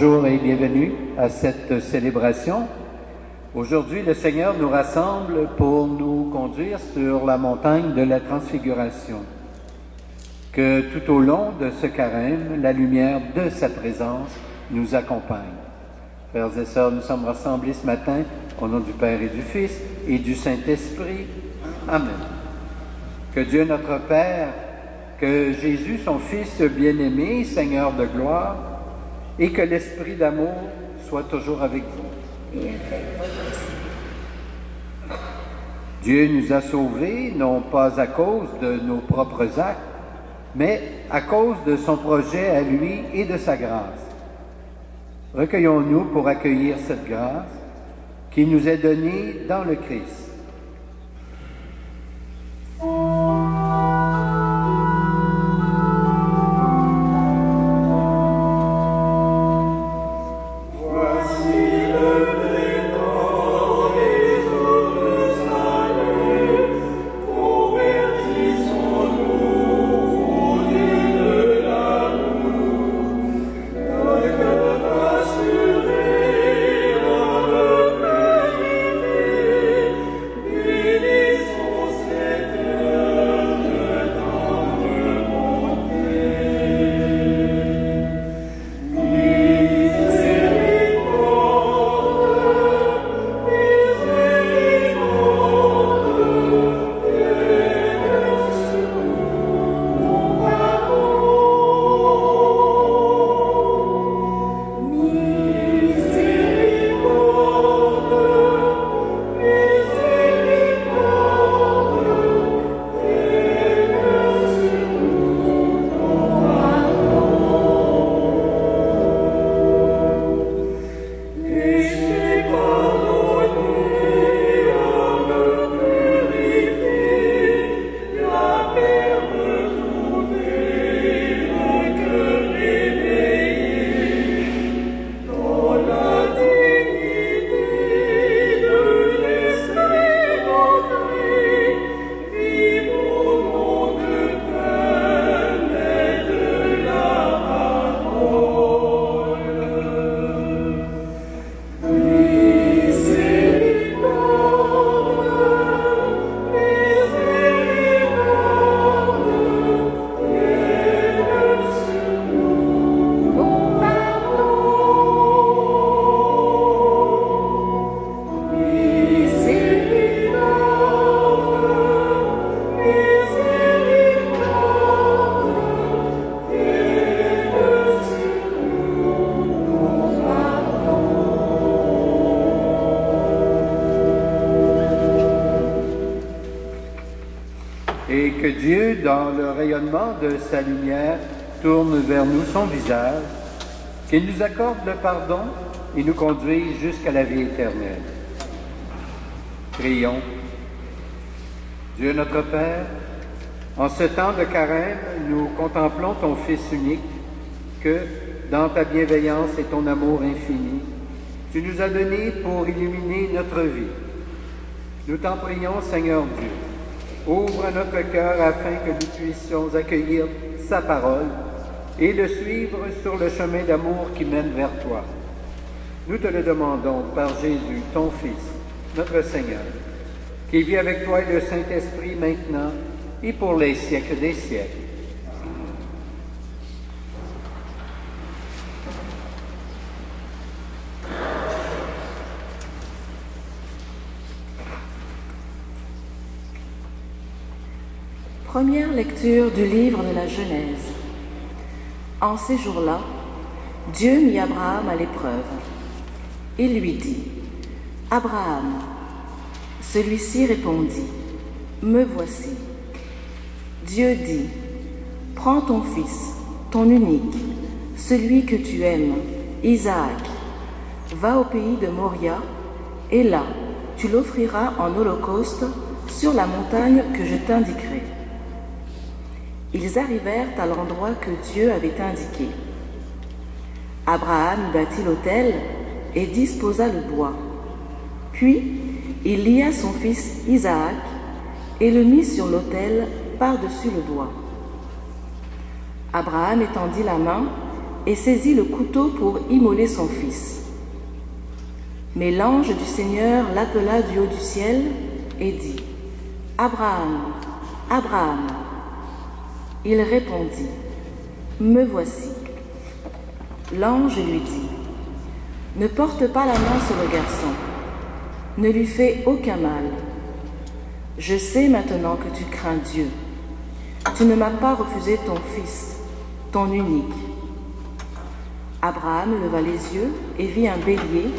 Bonjour et bienvenue à cette célébration. Aujourd'hui, le Seigneur nous rassemble pour nous conduire sur la montagne de la Transfiguration. Que tout au long de ce carême, la lumière de sa présence nous accompagne. Frères et sœurs, nous sommes rassemblés ce matin au nom du Père et du Fils et du Saint-Esprit. Amen. Que Dieu notre Père, que Jésus, son Fils bien-aimé, Seigneur de gloire, et que l'Esprit d'amour soit toujours avec vous. Dieu nous a sauvés, non pas à cause de nos propres actes, mais à cause de son projet à lui et de sa grâce. Recueillons-nous pour accueillir cette grâce qui nous est donnée dans le Christ. Et que Dieu, dans le rayonnement de sa lumière, tourne vers nous son visage, qu'il nous accorde le pardon et nous conduise jusqu'à la vie éternelle. Prions. Dieu notre Père, en ce temps de carême, nous contemplons ton Fils unique, que, dans ta bienveillance et ton amour infini, tu nous as donné pour illuminer notre vie. Nous t'en prions, Seigneur Dieu. Ouvre notre cœur afin que nous puissions accueillir sa parole et le suivre sur le chemin d'amour qui mène vers toi. Nous te le demandons par Jésus, ton Fils, notre Seigneur, qui vit avec toi et le Saint-Esprit maintenant et pour les siècles des siècles. Première lecture du livre de la Genèse. En ces jours-là, Dieu mit Abraham à l'épreuve. Il lui dit : « Abraham !» Celui-ci répondit : « Me voici. » Dieu dit : « Prends ton fils, ton unique, celui que tu aimes, Isaac, va au pays de Moria, et là, tu l'offriras en holocauste sur la montagne que je t'indiquerai. » Ils arrivèrent à l'endroit que Dieu avait indiqué. Abraham bâtit l'autel et disposa le bois. Puis, il lia son fils Isaac et le mit sur l'autel par-dessus le bois. Abraham étendit la main et saisit le couteau pour immoler son fils. Mais l'ange du Seigneur l'appela du haut du ciel et dit, « Abraham, Abraham !» Il répondit, « Me voici. » L'ange lui dit, « Ne porte pas la main sur le garçon, ne lui fais aucun mal. Je sais maintenant que tu crains Dieu. Tu ne m'as pas refusé ton fils, ton unique. » Abraham leva les yeux et vit un bélier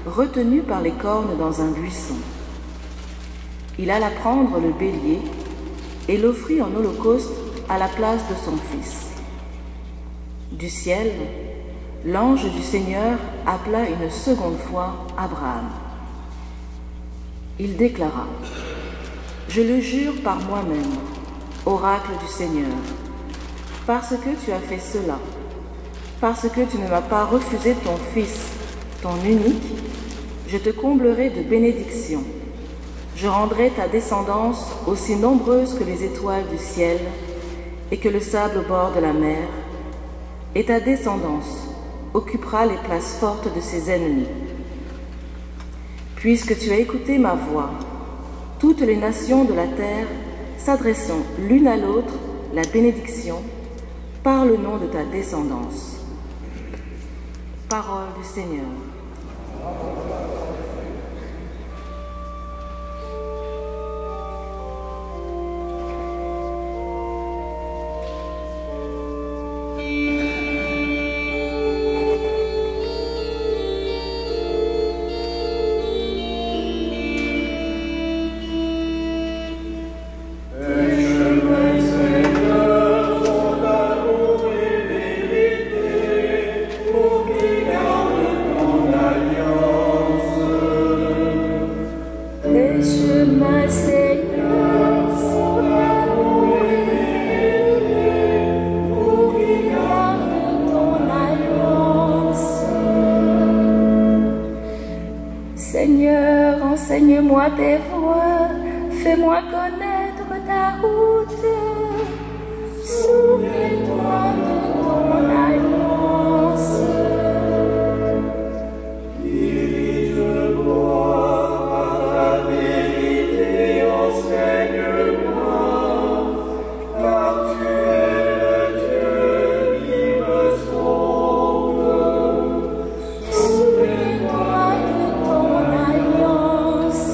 retenu par les cornes dans un buisson. Il alla prendre le bélier et l'offrit en holocauste à la place de son fils. Du ciel, l'ange du Seigneur appela une seconde fois Abraham. Il déclara, « Je le jure par moi-même, oracle du Seigneur, parce que tu as fait cela, parce que tu ne m'as pas refusé ton fils, ton unique, je te comblerai de bénédictions. Je rendrai ta descendance aussi nombreuse que les étoiles du ciel et que le sable au bord de la mer, et ta descendance occupera les places fortes de ses ennemis. Puisque tu as écouté ma voix, toutes les nations de la terre s'adressant l'une à l'autre la bénédiction par le nom de ta descendance. » Parole du Seigneur. Seigneur, enseigne-moi tes voies, fais-moi connaître ta route. Souviens-toi de ton alliance. Dirige-moi à la vérité, enseigne-moi, car tu es le Dieu qui me sauve. Souviens-toi de ton alliance.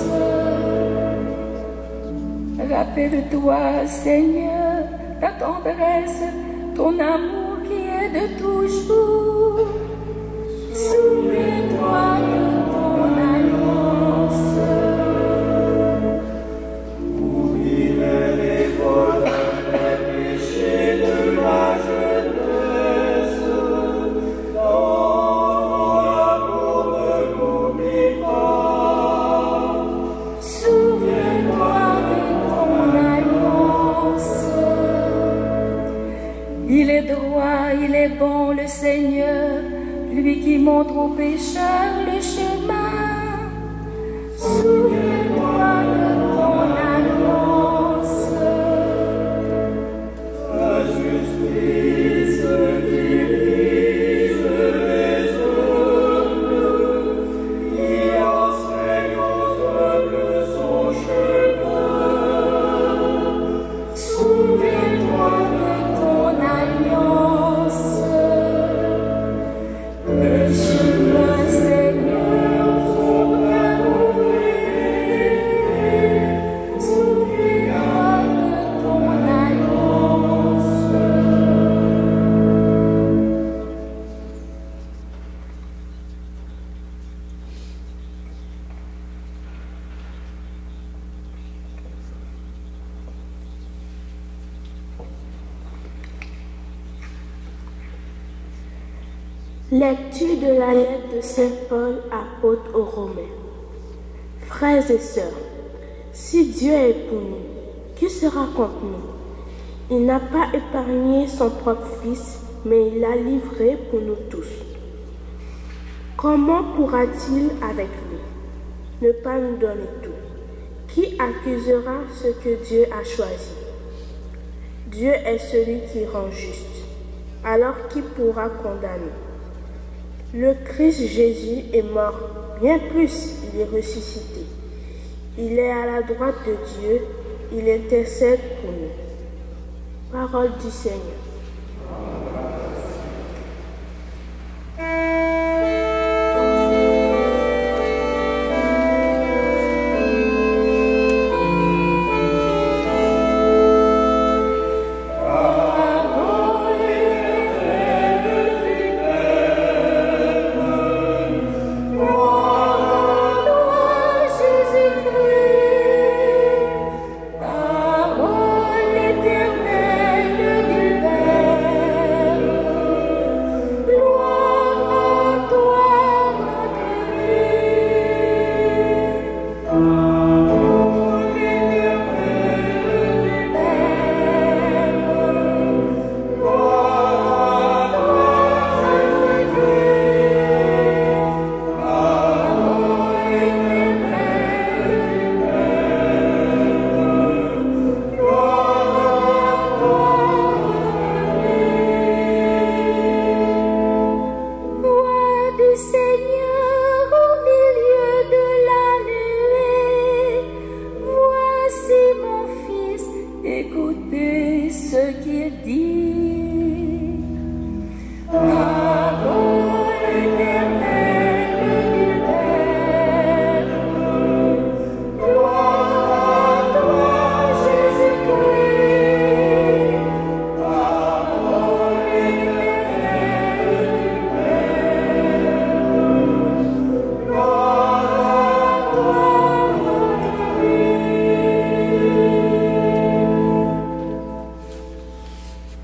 Rappelle-toi, Seigneur, ta tendresse, ton amour qui est de toujours. Souviens-toi de ton alliance. Oublie les fautes, les péchés de ma jeunesse. Dans l'amour ne m'oublie pas. Souviens-toi de ton alliance. Il est droit, il est bon, le Seigneur, lui qui montre aux pécheurs le chemin. Souviens-toi de ton alliance. Ta justice dirige les hommes, qui enseigne aux humbles son chemin. Souviens-toi de ton alliance. Le chemin, Seigneur, souviens-toi de ton alliance. Lecture de la lettre de Saint Paul, apôtre aux Romains. Frères et sœurs, si Dieu est pour nous, qui sera contre nous? Il n'a pas épargné son propre Fils, mais il l'a livré pour nous tous. Comment pourra-t-il avec lui ne pas nous donner tout? Qui accusera ce que Dieu a choisi? Dieu est celui qui rend juste. Alors qui pourra condamner? Le Christ Jésus est mort, bien plus, il est ressuscité. Il est à la droite de Dieu, il intercède pour nous. Parole du Seigneur.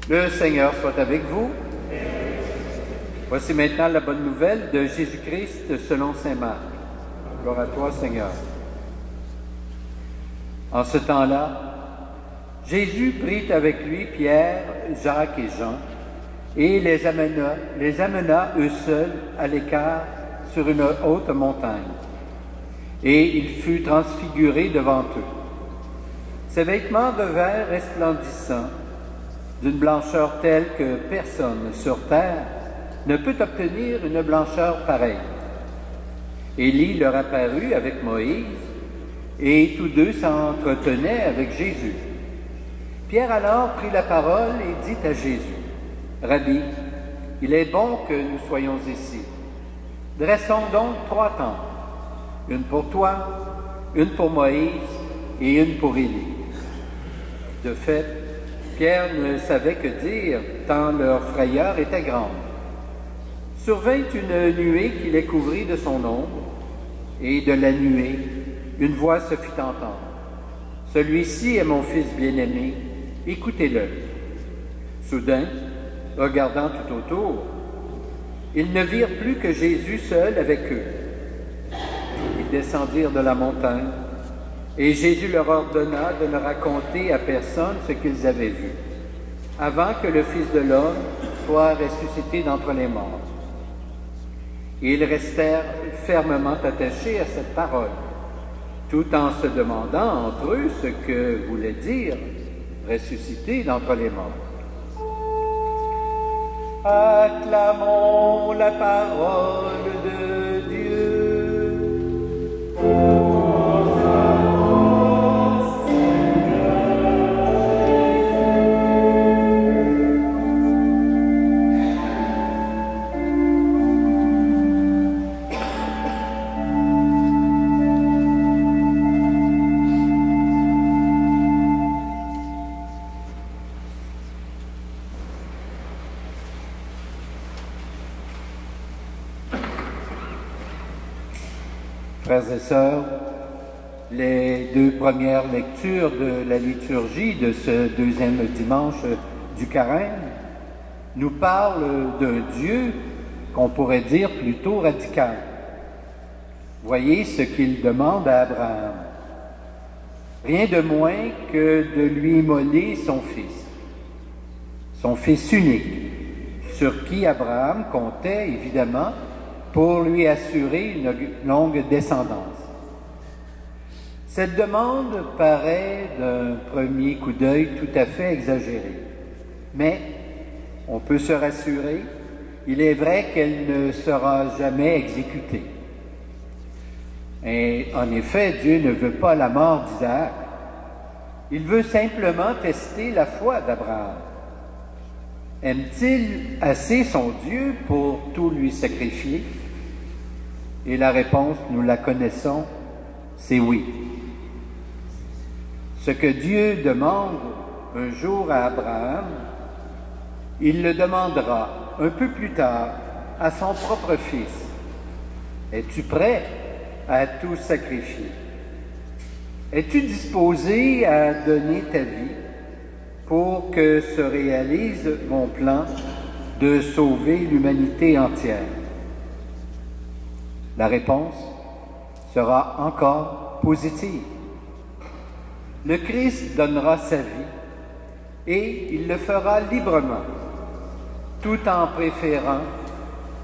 Le Seigneur soit avec vous. Voici maintenant la bonne nouvelle de Jésus-Christ selon saint Marc. Gloire à toi, Seigneur. En ce temps-là, Jésus prit avec lui Pierre, Jacques et Jean et les amena eux seuls à l'écart sur une haute montagne. Et il fut transfiguré devant eux. Ses vêtements devinrent resplendissants, d'une blancheur telle que personne sur terre ne peut obtenir une blancheur pareille. Élie leur apparut avec Moïse, et tous deux s'entretenaient avec Jésus. Pierre alors prit la parole et dit à Jésus, « Rabbi, il est bon que nous soyons ici. Dressons donc 3 tentes, une pour toi, une pour Moïse et une pour Élie. » De fait, Pierre ne savait que dire, tant leur frayeur était grande. Survint une nuée qui les couvrit de son ombre, et de la nuée, une voix se fit entendre. « Celui-ci est mon fils bien-aimé, écoutez-le. » Soudain, regardant tout autour, ils ne virent plus que Jésus seul avec eux. Ils descendirent de la montagne, et Jésus leur ordonna de ne raconter à personne ce qu'ils avaient vu, avant que le Fils de l'homme soit ressuscité d'entre les morts. Et ils restèrent fermement attachés à cette parole, tout en se demandant entre eux ce que voulait dire « ressuscité d'entre les morts ». Acclamons la parole de Dieu. Frères et sœurs, les 2 premières lectures de la liturgie de ce 2e dimanche du Carême nous parlent d'un Dieu qu'on pourrait dire plutôt radical. Voyez ce qu'il demande à Abraham. Rien de moins que de lui immoler son fils unique, sur qui Abraham comptait évidemment pour lui assurer une longue descendance. Cette demande paraît d'un premier coup d'œil tout à fait exagérée, mais On peut se rassurer, il est vrai qu'elle ne sera jamais exécutée. Et en effet, Dieu ne veut pas la mort d'Isaac. Il veut simplement tester la foi d'Abraham. Aime-t-il assez son Dieu pour tout lui sacrifier? Et la réponse, nous la connaissons, c'est oui. Ce que Dieu demande un jour à Abraham, il le demandera un peu plus tard à son propre fils. Es-tu prêt à tout sacrifier? Es-tu disposé à donner ta vie pour que se réalise mon plan de sauver l'humanité entière? La réponse sera encore positive. Le Christ donnera sa vie et il le fera librement, tout en préférant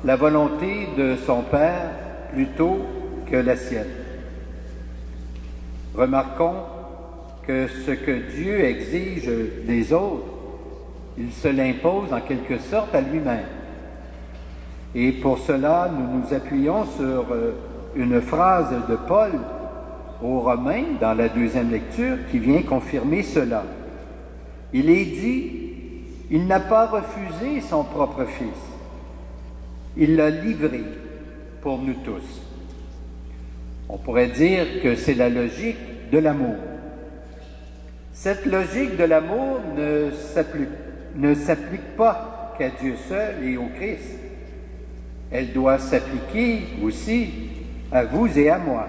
la volonté de son Père plutôt que la sienne. Remarquons que ce que Dieu exige des autres, il se l'impose en quelque sorte à lui-même. Et pour cela, nous nous appuyons sur une phrase de Paul aux Romains dans la deuxième lecture qui vient confirmer cela. Il est dit, il n'a pas refusé son propre Fils, il l'a livré pour nous tous. On pourrait dire que c'est la logique de l'amour. Cette logique de l'amour ne s'applique pas qu'à Dieu seul et au Christ. Elle doit s'appliquer aussi à vous et à moi.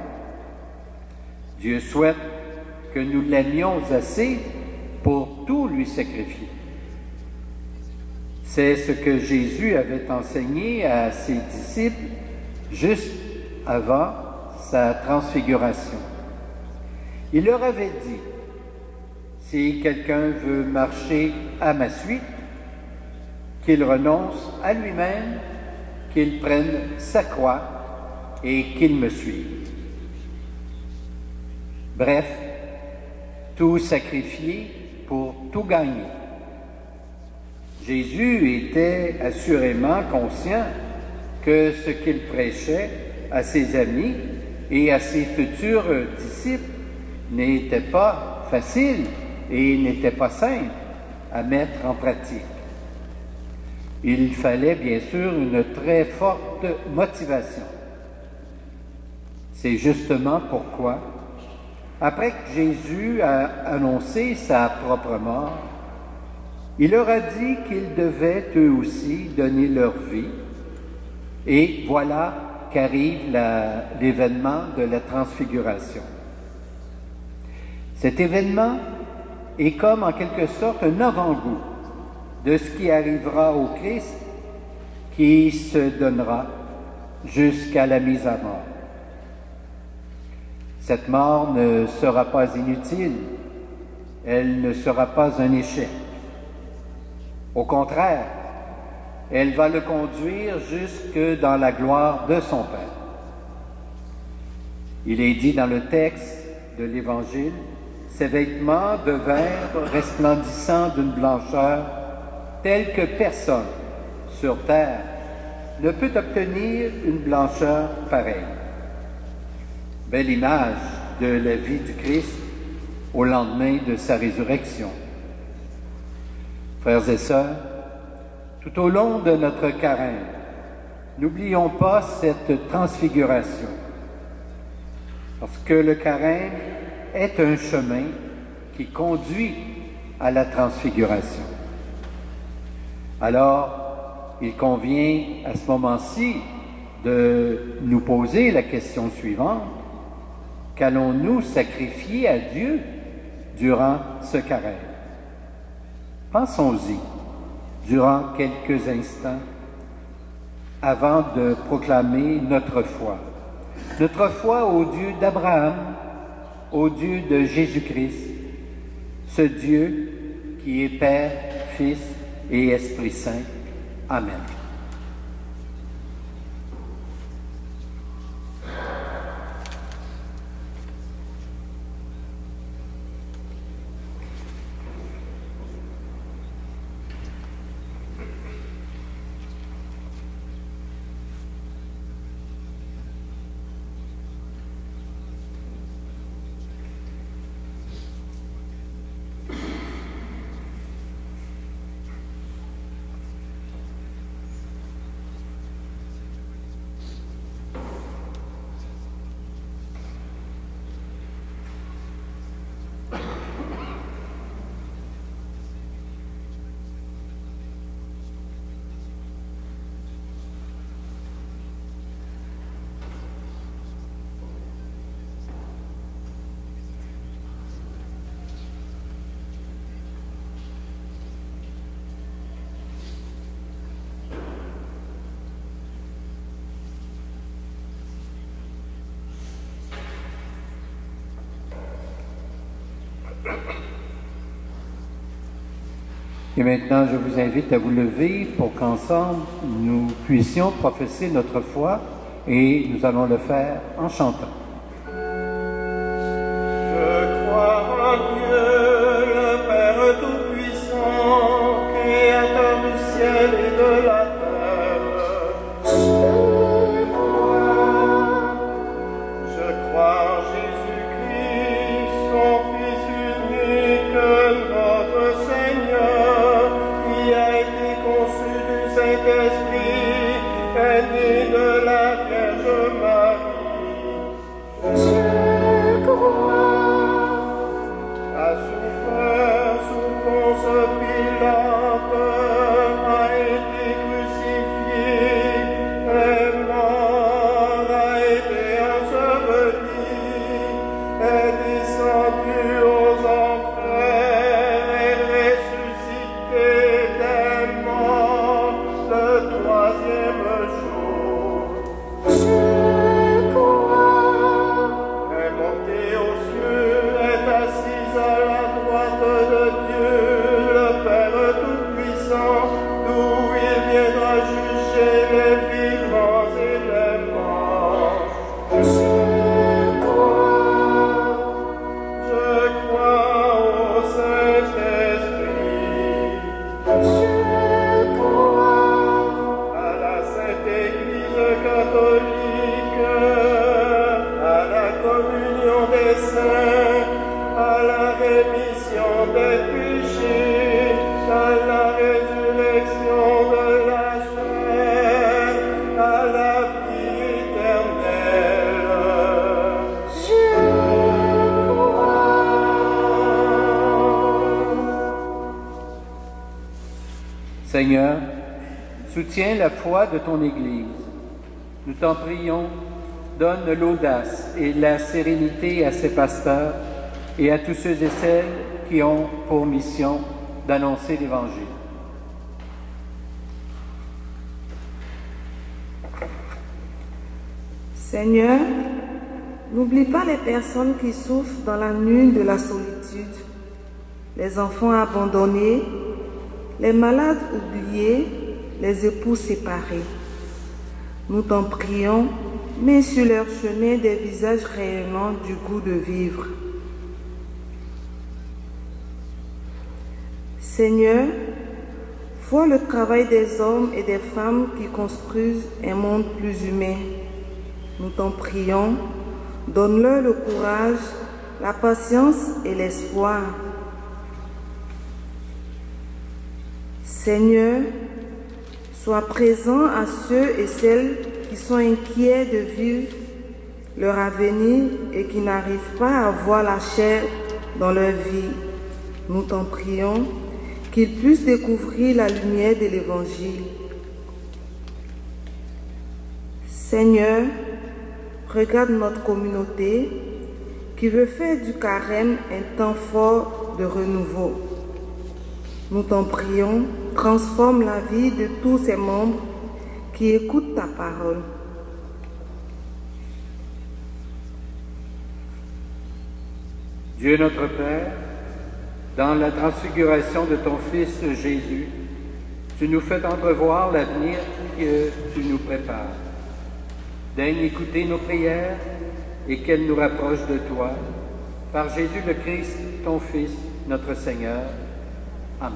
Dieu souhaite que nous l'aimions assez pour tout lui sacrifier. C'est ce que Jésus avait enseigné à ses disciples juste avant sa transfiguration. Il leur avait dit, « Si quelqu'un veut marcher à ma suite, qu'il renonce à lui-même, qu'il prenne sa croix et qu'il me suive. » Bref, tout sacrifier pour tout gagner. Jésus était assurément conscient que ce qu'il prêchait à ses amis et à ses futurs disciples n'était pas facile et n'était pas simple à mettre en pratique. Il fallait bien sûr une très forte motivation. C'est justement pourquoi, après que Jésus a annoncé sa propre mort, il leur a dit qu'ils devaient eux aussi donner leur vie. Et voilà qu'arrive l'événement de la transfiguration. Cet événement est comme en quelque sorte un avant-goût de ce qui arrivera au Christ qui se donnera jusqu'à la mise à mort. Cette mort ne sera pas inutile, elle ne sera pas un échec. Au contraire, elle va le conduire jusque dans la gloire de son Père. Il est dit dans le texte de l'Évangile, « Ses vêtements devinrent resplendissants d'une blancheur telle que personne sur terre ne peut obtenir une blancheur pareille. » Belle image de la vie du Christ au lendemain de sa résurrection. Frères et sœurs, tout au long de notre carême, n'oublions pas cette transfiguration, parce que le carême est un chemin qui conduit à la transfiguration. Alors, il convient à ce moment-ci de nous poser la question suivante: qu'allons-nous sacrifier à Dieu durant ce carême? Pensons-y durant quelques instants avant de proclamer notre foi au Dieu d'Abraham, au Dieu de Jésus-Christ, ce Dieu qui est Père, Fils et Esprit Saint. Amen. Et maintenant, je vous invite à vous lever pour qu'ensemble, nous puissions professer notre foi et nous allons le faire en chantant. Je crois en Dieu, le Père Tout-Puissant, Créateur du ciel et de la terre. Je crois en Jésus-Christ, son Fils unique, notre Seigneur, qui a été conçu du Saint-Esprit, est né de la Vierge Marie. A souffert sous Ponce Pilate, a été crucifié, est mort, a été enseveli, est descendu aux enfers, est ressuscité des morts le troisième jour. Est monté aux cieux, est assis à la droite de Dieu, le Père Tout-Puissant, d'où il viendra juger les vivants et les morts. Je crois au Saint-Esprit, à la Sainte Église catholique, à la communion des saints, à la rémission des péchés, à la résurrection de la chair, à la vie éternelle. Seigneur, soutiens la foi de ton Église. Nous t'en prions, donne l'audace et la sérénité à ses pasteurs et à tous ceux et celles qui ont pour mission d'annoncer l'Évangile. Seigneur, n'oublie pas les personnes qui souffrent dans la nuit de la solitude, les enfants abandonnés, les malades oubliés, les époux séparés. Nous t'en prions, mets sur leur chemin des visages rayonnants du goût de vivre. Seigneur, vois le travail des hommes et des femmes qui construisent un monde plus humain. Nous t'en prions, donne-leur le courage, la patience et l'espoir. Seigneur, sois présent à ceux et celles qui sont inquiets de vivre leur avenir et qui n'arrivent pas à voir la chair dans leur vie. Nous t'en prions, qu'ils puissent découvrir la lumière de l'Évangile. Seigneur, regarde notre communauté qui veut faire du carême un temps fort de renouveau. Nous t'en prions, transforme la vie de tous ses membres qui écoutent ta parole. Dieu notre Père, dans la transfiguration de ton Fils Jésus, tu nous fais entrevoir l'avenir que tu nous prépares. Daigne écouter nos prières et qu'elles nous rapprochent de toi. Par Jésus le Christ, ton Fils, notre Seigneur. Amen.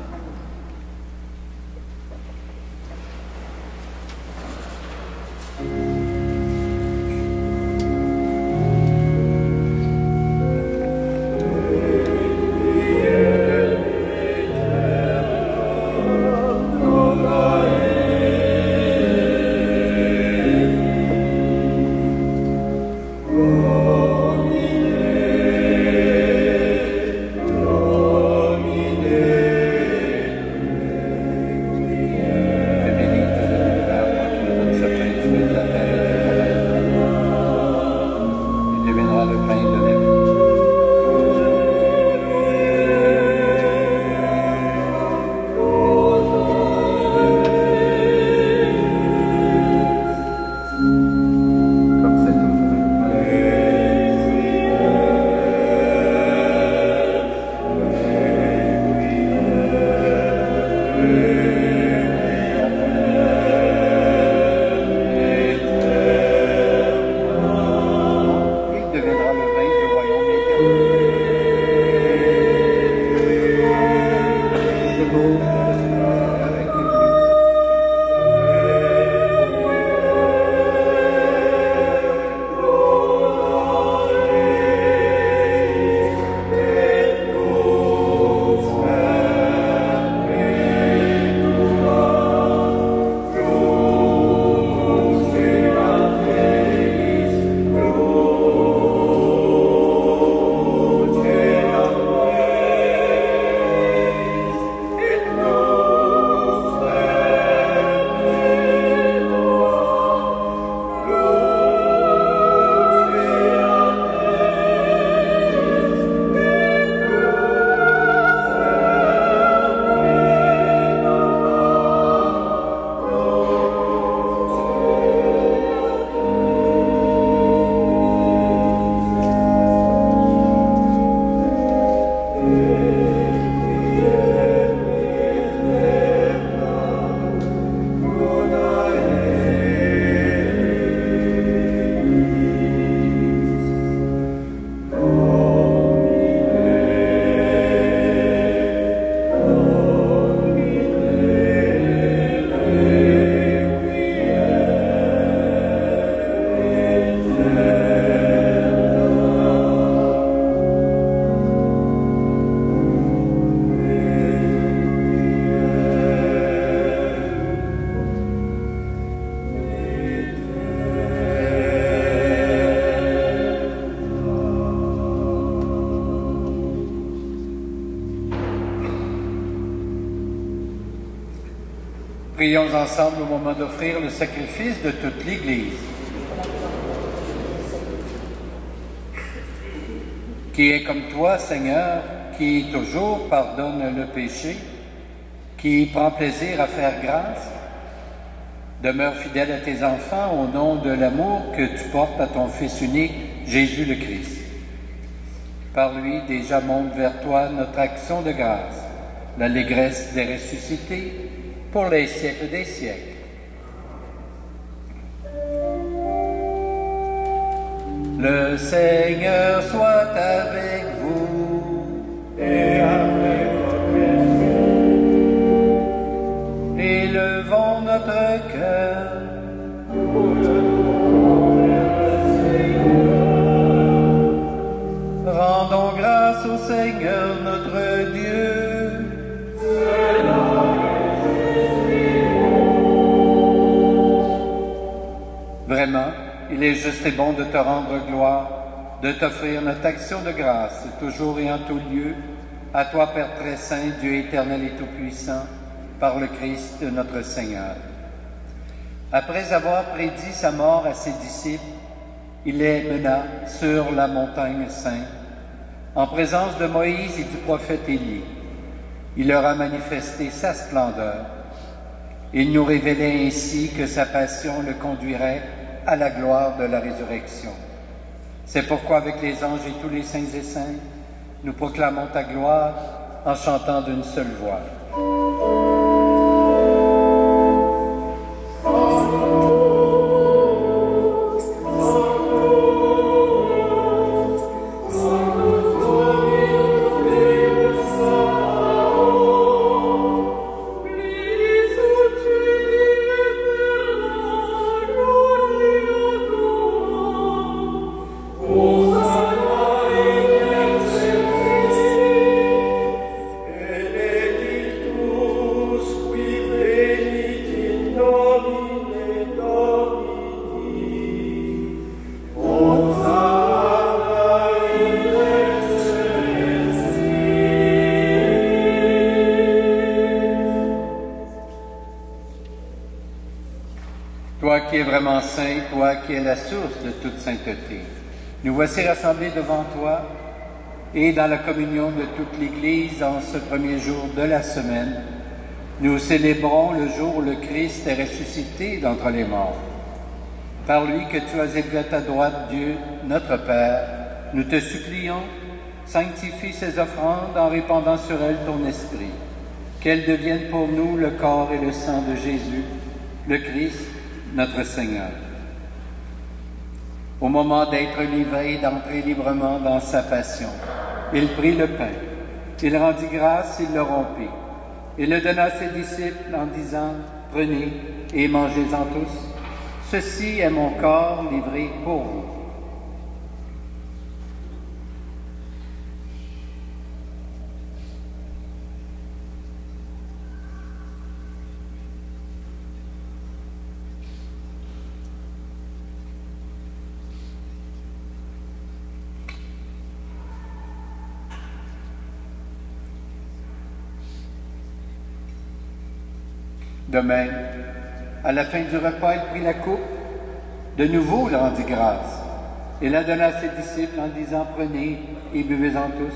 Domine, Prions ensemble au moment d'offrir le sacrifice de toute l'Église. Qui est comme toi, Seigneur, qui toujours pardonne le péché, qui prend plaisir à faire grâce, demeure fidèle à tes enfants au nom de l'amour que tu portes à ton Fils unique, Jésus le Christ. Par lui, déjà monte vers toi notre action de grâce, l'allégresse des ressuscités, pour les siècles des siècles. Le Seigneur soit avec vous et avec votre esprit. Élevons notre cœur Pour le tourment vers le Seigneur. Rendons grâce au Seigneur notre Dieu. Vraiment, il est juste et bon de te rendre gloire, de t'offrir notre action de grâce, toujours et en tout lieu, à toi, Père très saint, Dieu éternel et tout-puissant, par le Christ notre Seigneur. Après avoir prédit sa mort à ses disciples, il les mena sur la montagne sainte, en présence de Moïse et du prophète Élie. Il leur a manifesté sa splendeur. Il nous révélait ainsi que sa passion le conduirait à la gloire de la résurrection. C'est pourquoi avec les anges et tous les saints et saintes, nous proclamons ta gloire en chantant d'une seule voix. Toi qui es vraiment saint, toi qui es la source de toute sainteté, nous voici rassemblés devant toi et dans la communion de toute l'Église en ce premier jour de la semaine. Nous célébrons le jour où le Christ est ressuscité d'entre les morts. Par lui que tu as élevé à ta droite, Dieu, notre Père, nous te supplions, sanctifie ces offrandes en répandant sur elles ton esprit, qu'elles deviennent pour nous le corps et le sang de Jésus, le Christ, notre Seigneur. Au moment d'être livré, d'entrer librement dans sa passion, il prit le pain, il rendit grâce, il le rompit, Il le donna à ses disciples en disant, « Prenez et mangez-en tous. Ceci est mon corps livré pour vous. » De même, à la fin du repas, il prit la coupe. De nouveau, il rendit grâce. Il la donna à ses disciples en disant, « Prenez et buvez-en tous,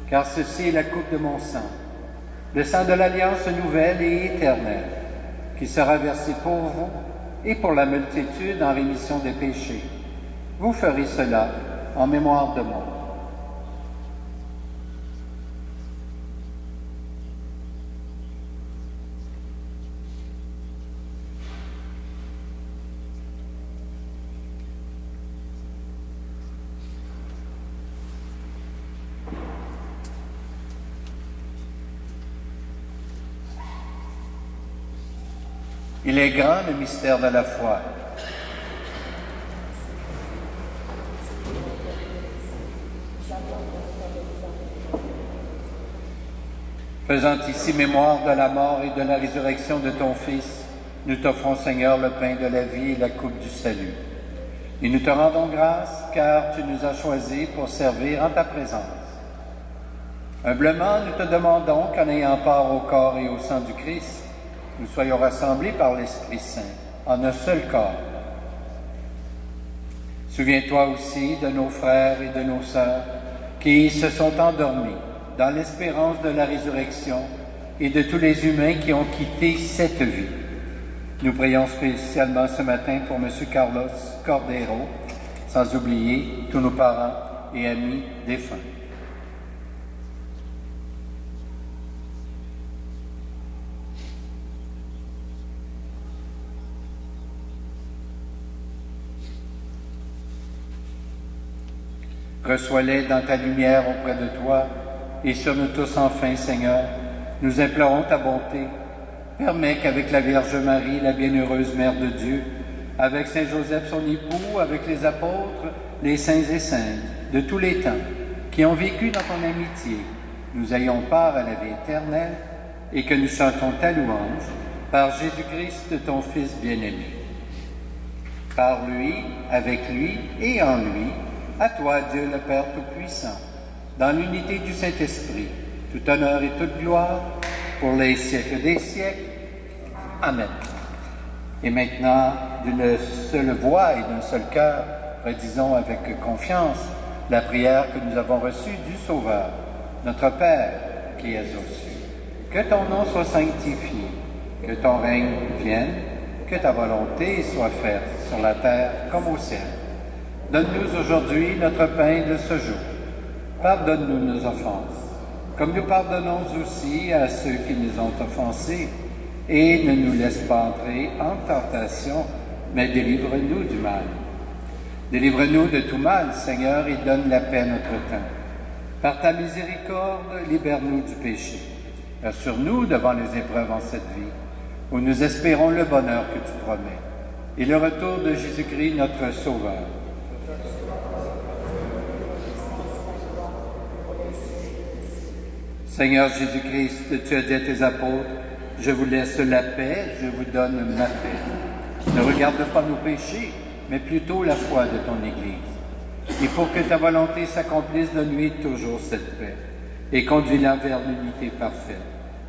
car ceci est la coupe de mon sang, le sang de l'alliance nouvelle et éternelle, qui sera versé pour vous et pour la multitude en rémission des péchés. Vous ferez cela en mémoire de moi. » Il est grand le mystère de la foi. Faisant ici mémoire de la mort et de la résurrection de ton Fils, nous t'offrons, Seigneur, le pain de la vie et la coupe du salut. Et nous te rendons grâce, car tu nous as choisis pour servir en ta présence. Humblement, nous te demandons qu'en ayant part au corps et au sang du Christ, nous soyons rassemblés par l'Esprit Saint en un seul corps. Souviens-toi aussi de nos frères et de nos sœurs qui se sont endormis dans l'espérance de la résurrection et de tous les humains qui ont quitté cette vie. Nous prions spécialement ce matin pour M. Carlos Cordero, sans oublier tous nos parents et amis défunts. Reçois-les dans ta lumière auprès de toi, et sur nous tous enfin, Seigneur, nous implorons ta bonté. Permets qu'avec la Vierge Marie, la bienheureuse Mère de Dieu, avec Saint Joseph son époux, avec les apôtres, les saints et saintes, de tous les temps, qui ont vécu dans ton amitié, nous ayons part à la vie éternelle, et que nous chantons ta louange, par Jésus-Christ, ton Fils bien-aimé. Par lui, avec lui et en lui, à toi, Dieu le Père Tout-Puissant, dans l'unité du Saint-Esprit, tout honneur et toute gloire, pour les siècles des siècles. Amen. Et maintenant, d'une seule voix et d'un seul cœur, redisons avec confiance la prière que nous avons reçue du Sauveur. Notre Père, qui es aux cieux, que ton nom soit sanctifié, que ton règne vienne, que ta volonté soit faite sur la terre comme au ciel. Donne-nous aujourd'hui notre pain de ce jour. Pardonne-nous nos offenses, comme nous pardonnons aussi à ceux qui nous ont offensés. Et ne nous laisse pas entrer en tentation, mais délivre-nous du mal. Délivre-nous de tout mal, Seigneur, et donne la paix à notre temps. Par ta miséricorde, libère-nous du péché. Assure-nous devant les épreuves en cette vie, où nous espérons le bonheur que tu promets, et le retour de Jésus-Christ, notre Sauveur. Seigneur Jésus-Christ, tu as dit à tes apôtres, « Je vous laisse la paix, je vous donne ma paix. » Ne regarde pas nos péchés, mais plutôt la foi de ton Église. Et pour que ta volonté s'accomplisse, donne-lui toujours cette paix, et conduis-la vers l'unité parfaite.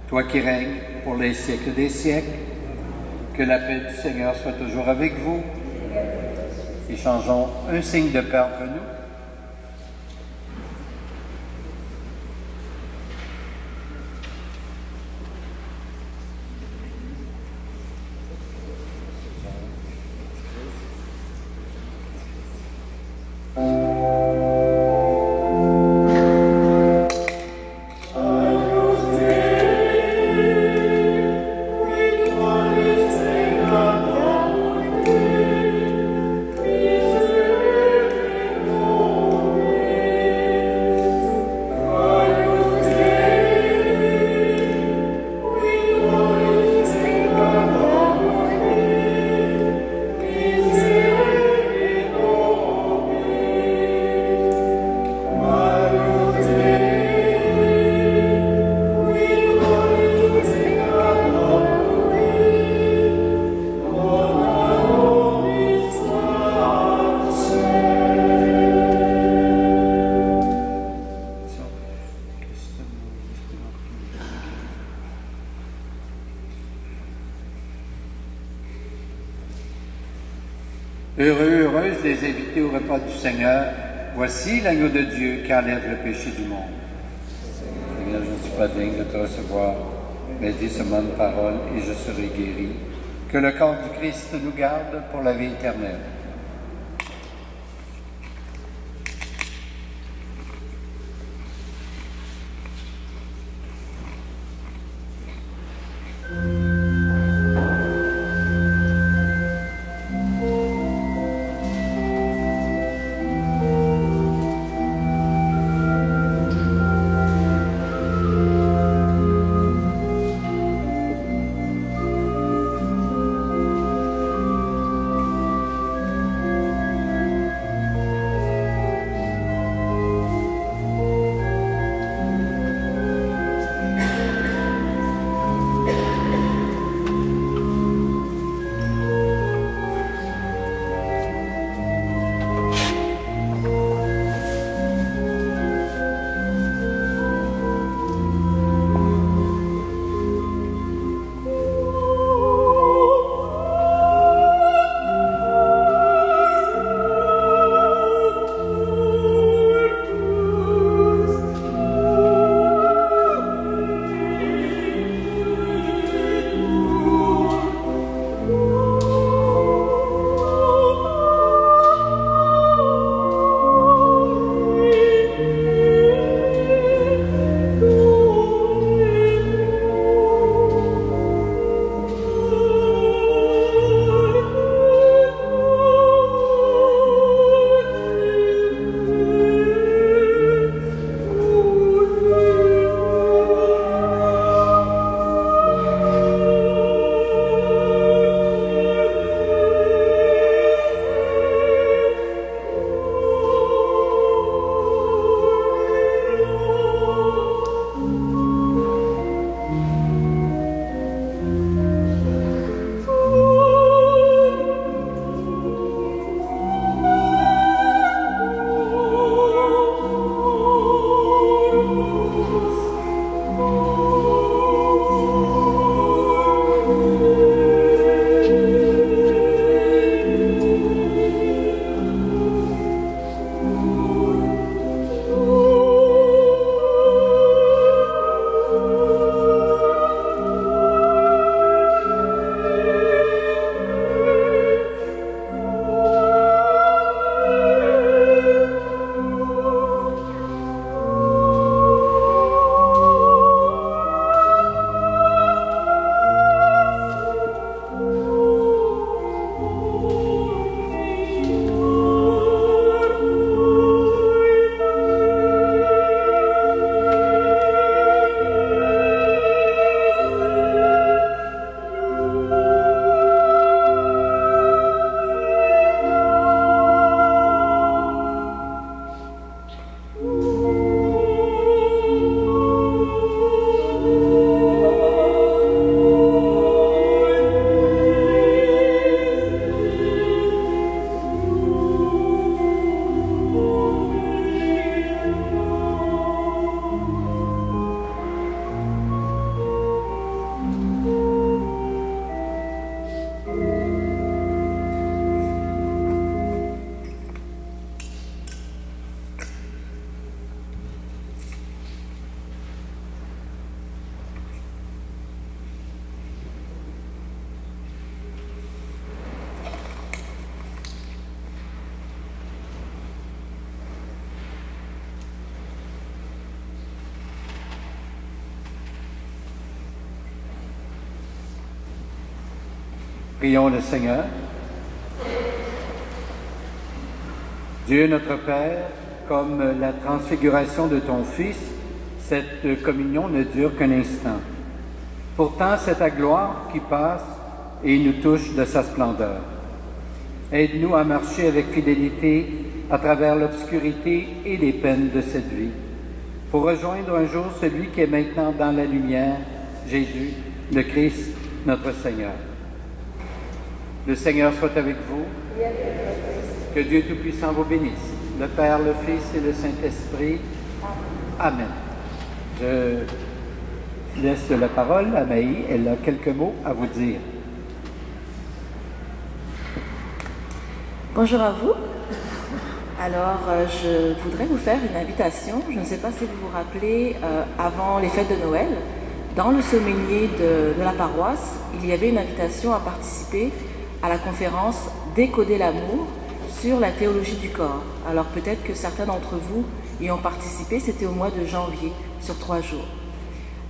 Toi qui règnes pour les siècles des siècles, que la paix du Seigneur soit toujours avec vous. Échangeons un signe de paix entre nous. Oh Heureux, heureuses les invités au repas du Seigneur. Voici l'agneau de Dieu qui enlève le péché du monde. Seigneur, je ne suis pas digne de te recevoir, mais dis seulement une parole et je serai guéri. Que le corps du Christ nous garde pour la vie éternelle. Prions le Seigneur. Dieu notre Père, comme la transfiguration de ton Fils, cette communion ne dure qu'un instant. Pourtant, c'est ta gloire qui passe et nous touche de sa splendeur. Aide-nous à marcher avec fidélité à travers l'obscurité et les peines de cette vie, pour rejoindre un jour celui qui est maintenant dans la lumière, Jésus, le Christ, notre Seigneur. Le Seigneur soit avec vous. Que Dieu Tout-Puissant vous bénisse, le Père, le Fils et le Saint-Esprit. Amen. Je laisse la parole à Maï. Elle a quelques mots à vous dire. Bonjour à vous. Alors, je voudrais vous faire une invitation. Je ne sais pas si vous vous rappelez, avant les fêtes de Noël, dans le sommeiller de la paroisse, il y avait une invitation à participer à la conférence Décoder l'amour sur la théologie du corps. Alors peut-être que certains d'entre vous y ont participé, c'était au mois de janvier, sur 3 jours.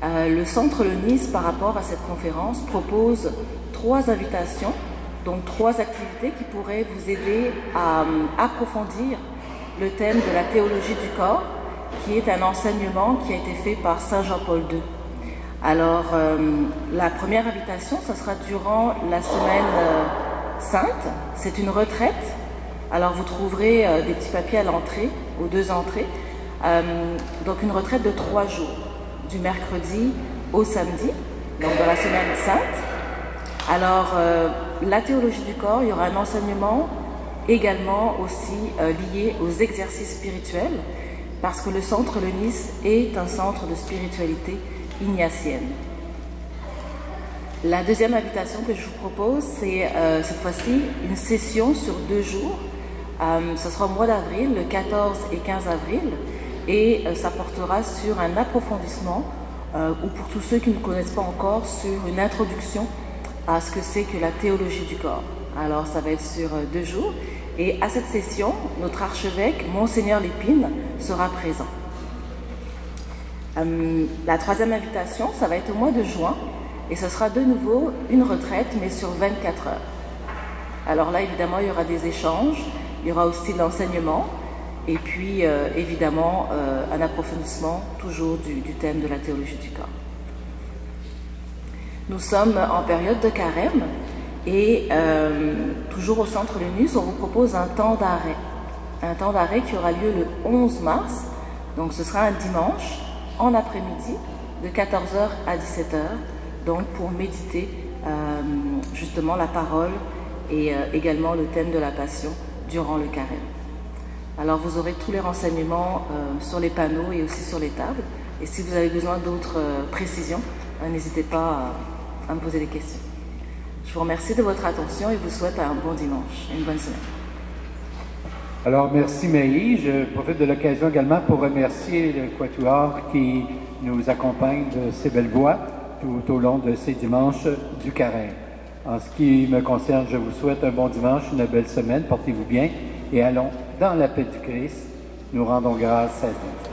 Le Centre Le Nice, par rapport à cette conférence, propose 3 invitations, donc 3 activités qui pourraient vous aider à approfondir le thème de la théologie du corps, qui est un enseignement qui a été fait par Saint Jean-Paul II. Alors, la première invitation, ça sera durant la semaine sainte. C'est une retraite. Alors, vous trouverez des petits papiers à l'entrée, aux 2 entrées. Donc, une retraite de 3 jours, du mercredi au samedi, donc dans la semaine sainte. Alors, la théologie du corps, il y aura un enseignement également aussi lié aux exercices spirituels, parce que le Centre Le Nice est un centre de spiritualité ignatienne. La deuxième invitation que je vous propose, c'est cette fois-ci une session sur 2 jours. Ce sera au mois d'avril, le 14 et 15 avril, et ça portera sur un approfondissement, ou pour tous ceux qui ne connaissent pas encore, sur une introduction à ce que c'est que la théologie du corps. Alors ça va être sur 2 jours, et à cette session, notre archevêque, Monseigneur Lépine, sera présent. La troisième invitation, ça va être au mois de juin, et ce sera de nouveau une retraite, mais sur 24 heures. Alors là, évidemment, il y aura des échanges, il y aura aussi de l'enseignement, et puis évidemment un approfondissement toujours du thème de la théologie du corps. Nous sommes en période de carême, et toujours au Centre Le Nice, on vous propose un temps d'arrêt. Un temps d'arrêt qui aura lieu le 11 mars, donc ce sera un dimanche, en après-midi, de 14h à 17h, donc pour méditer justement la parole et également le thème de la passion durant le carême. Alors vous aurez tous les renseignements sur les panneaux et aussi sur les tables, et si vous avez besoin d'autres précisions, n'hésitez pas à me poser des questions. Je vous remercie de votre attention et vous souhaite un bon dimanche et une bonne semaine. Alors, merci Maï. Je profite de l'occasion également pour remercier le Quatuor qui nous accompagne de ses belles voix tout au long de ces dimanches du carême. En ce qui me concerne, je vous souhaite un bon dimanche, une belle semaine, portez-vous bien et allons dans la paix du Christ. Nous rendons grâce à Dieu.